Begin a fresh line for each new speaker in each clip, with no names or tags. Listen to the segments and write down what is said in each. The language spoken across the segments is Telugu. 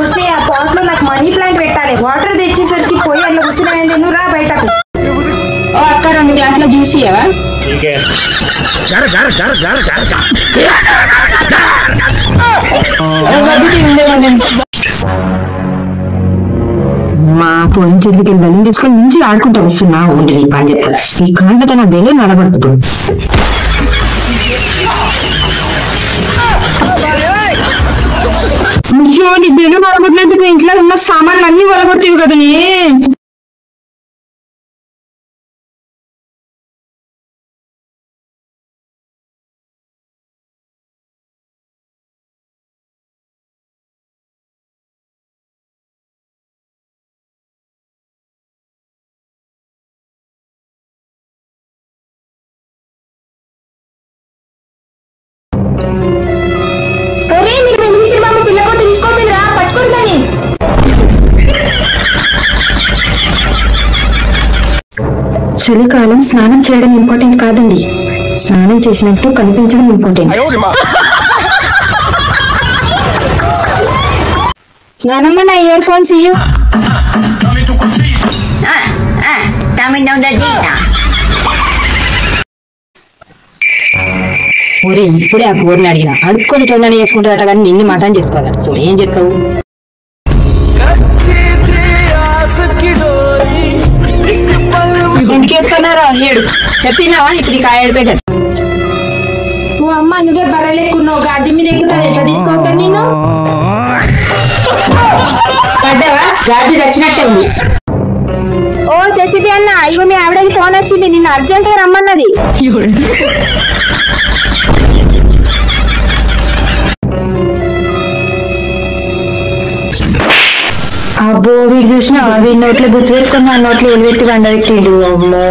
వస్తే ఆ పాట్ లో నాకు మనీ ప్లాంట్ పెట్టాలి. వాటర్ తెచ్చేసరికి పోయి అట్లా కూర్చున్నాయింది. నువ్వు రా బయటకు.
ఓ అక్క 2 గ్లాసుల జ్యూస్ ఇయ్యవా? మా ఫోన్ చేతికి బెల్లం తీసుకొని నుంచి ఆడుకుంటూ వస్తున్నా. ఉండి నీ పని చెప్తా. ఈ కాంటతో నా బెల్లం నడబడుతుంది. అయ్యో నీ బెల్లం నడబడినట్టు ఇంట్లో ఉన్న సామాన్లు అన్ని వలగొడతావు కదా నీ. చలికాలం స్నానం చేయడం ఇంపార్టెంట్ కాదండి, స్నానం చేసినట్టు కనిపించడం ఇంపార్టెంట్. నానమ్మ నా ఇయర్ ఫోన్స్ ఇయ్యు. ఊరే ఇప్పుడే ఆ కూరని అడిగిన అడుక్కొని తొందర చేసుకుంటారట కానీ నిన్ను మాత్రం చేసుకోవాలి. సో ఏం చెప్తావు? ఎందుకు చెప్తున్నారా ఏడు చెప్పినావా? ఇప్పుడు ఈ కాయ ఏడిపోయి నువ్వు అమ్మ నువ్వే బర్రెలేకున్నావు. గడ్డి మీద ఎక్కుతాను ఎట్లా తీసుకోవద్దా? నేను పడ్డావా? గడ్డి తెచ్చినట్టే ఉంది. ఓ చేసిది అన్న, ఇగో మీ ఆవిడకి ఫోన్ వచ్చింది, నిన్ను అర్జెంట్ గా రమ్మన్నది. అబ్బో వీడు చూసినా వీడి నోట్లో గుచ్చి పెట్టుకుని నా నోట్లో ఎలిపెట్టి వండబెట్టిండు. అమ్మో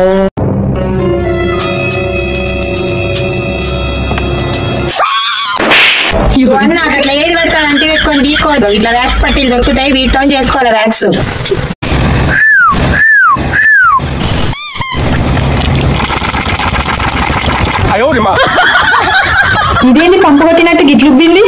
నాకు అట్లా ఏది పెడతాను అంటే పెట్టుకొని వీకోదు. ఇట్లా వ్యాక్స్ పట్టీలు దొరుకుతాయి, వీటితో చేసుకోవాలి వ్యాక్స్. ఇదేంది పంపు కొట్టినట్టు గిట్లుబ్బింది?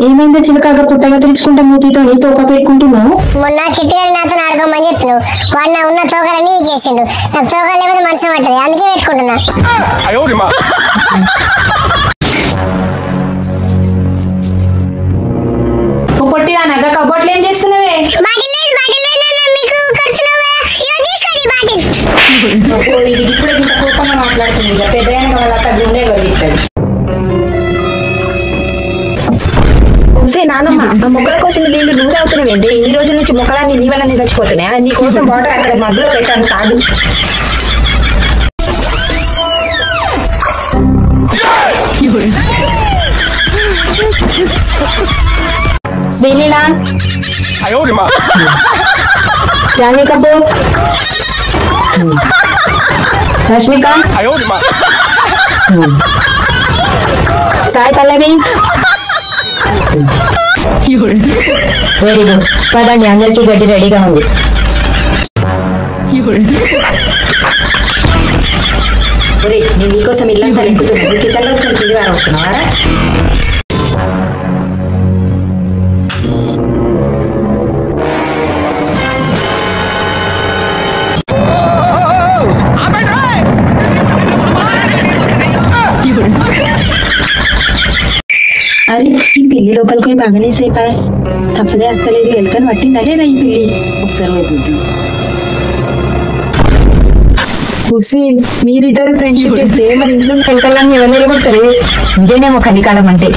ఏమైందో చిలకాగా పుట్టగా తెచ్చుకుంటా మూతితో నీ తోక పెట్టుకుంటున్నావు.
మొన్న కిట్టిగారి నాతో ఆడుకోమని చెప్పినావు, వాడు నా ఉన్న తోకలన్నీ చేసిండు. నాకు తోకలు లేకపోతే మనసు పట్టదు, అందుకే పెట్టుకుంటున్నా.
పొట్టిగా నగ కబోర్డ్లు ఏం చేస్తున్నావే? ఇప్పుడే ఇంత కోపంగా మాట్లాడుతుంది. పెద్దగా వాళ్ళ గుండె కలిగిస్తుంది. నానమ్మ ఆ మొక్కల కోసం నీళ్లు నువ్వు అవుతున్నావేంటి? ఇన్ని రోజుల నుంచి మొక్కలన్నీ నీ వల్ల చచ్చిపోతున్నాయా? నీ కోసం వాటర్ అక్కడ మధ్యలో పెట్టాను కాదు. శ్రీలీలా, జాన్వీ కపూర్, రష్మికాంత్, సాయి పల్లవి. Very good. పదండి, అందరికీ గడ్డి రెడీగా ఉంది. నేను నీకోసం ఇల్లంతా ఎక్కుతున్నాను. కిచెన్ లో కింది వారం అవుతున్నావారా? अरे ఈ పిల్లి లోపలికి బాగానే సేపా సబ్సిడీ వస్తలేదు. ఎలుకని పట్టిందా లేదా ఈ పిల్లి? ఒకసారి హుసేన్, మీరిద్దరు ఫ్రెండ్షిప్ చేస్తే మరి ఇంట్లో ఎలుకల్ని ఎవరు నిలబడతారు? ఇదేనేమో కలికాలం అంటే.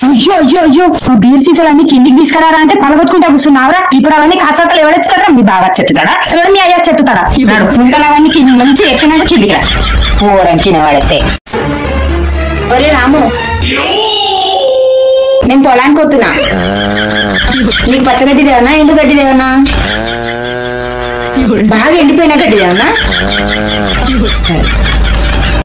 అయ్యో అయ్యో అయ్యో, బీర్ సీసాలన్నీ కిందికి తీసుకురారా అంటే పలగొట్టుకుంటా కూర్చున్నావురా. ఇప్పుడు అవన్నీ కాచకలు ఎవరెత్తుతారా? మీ బాగా చెత్తుతాడా? ఎవరు మీ అయ్యా చెత్తుతాడా? ఇంకా అవన్నీ కింది నుంచి ఎక్కినాక కిందికి రా. ఓరంకిన వాడైతే. ఒరే రాము, నేను పొలానికి వస్తున్నా. నీకు పచ్చగడ్డి దేవనా ఎండు గడ్డి దేవనా? బాగా ఎండిపోయిన గడ్డి దేవనా?
సరే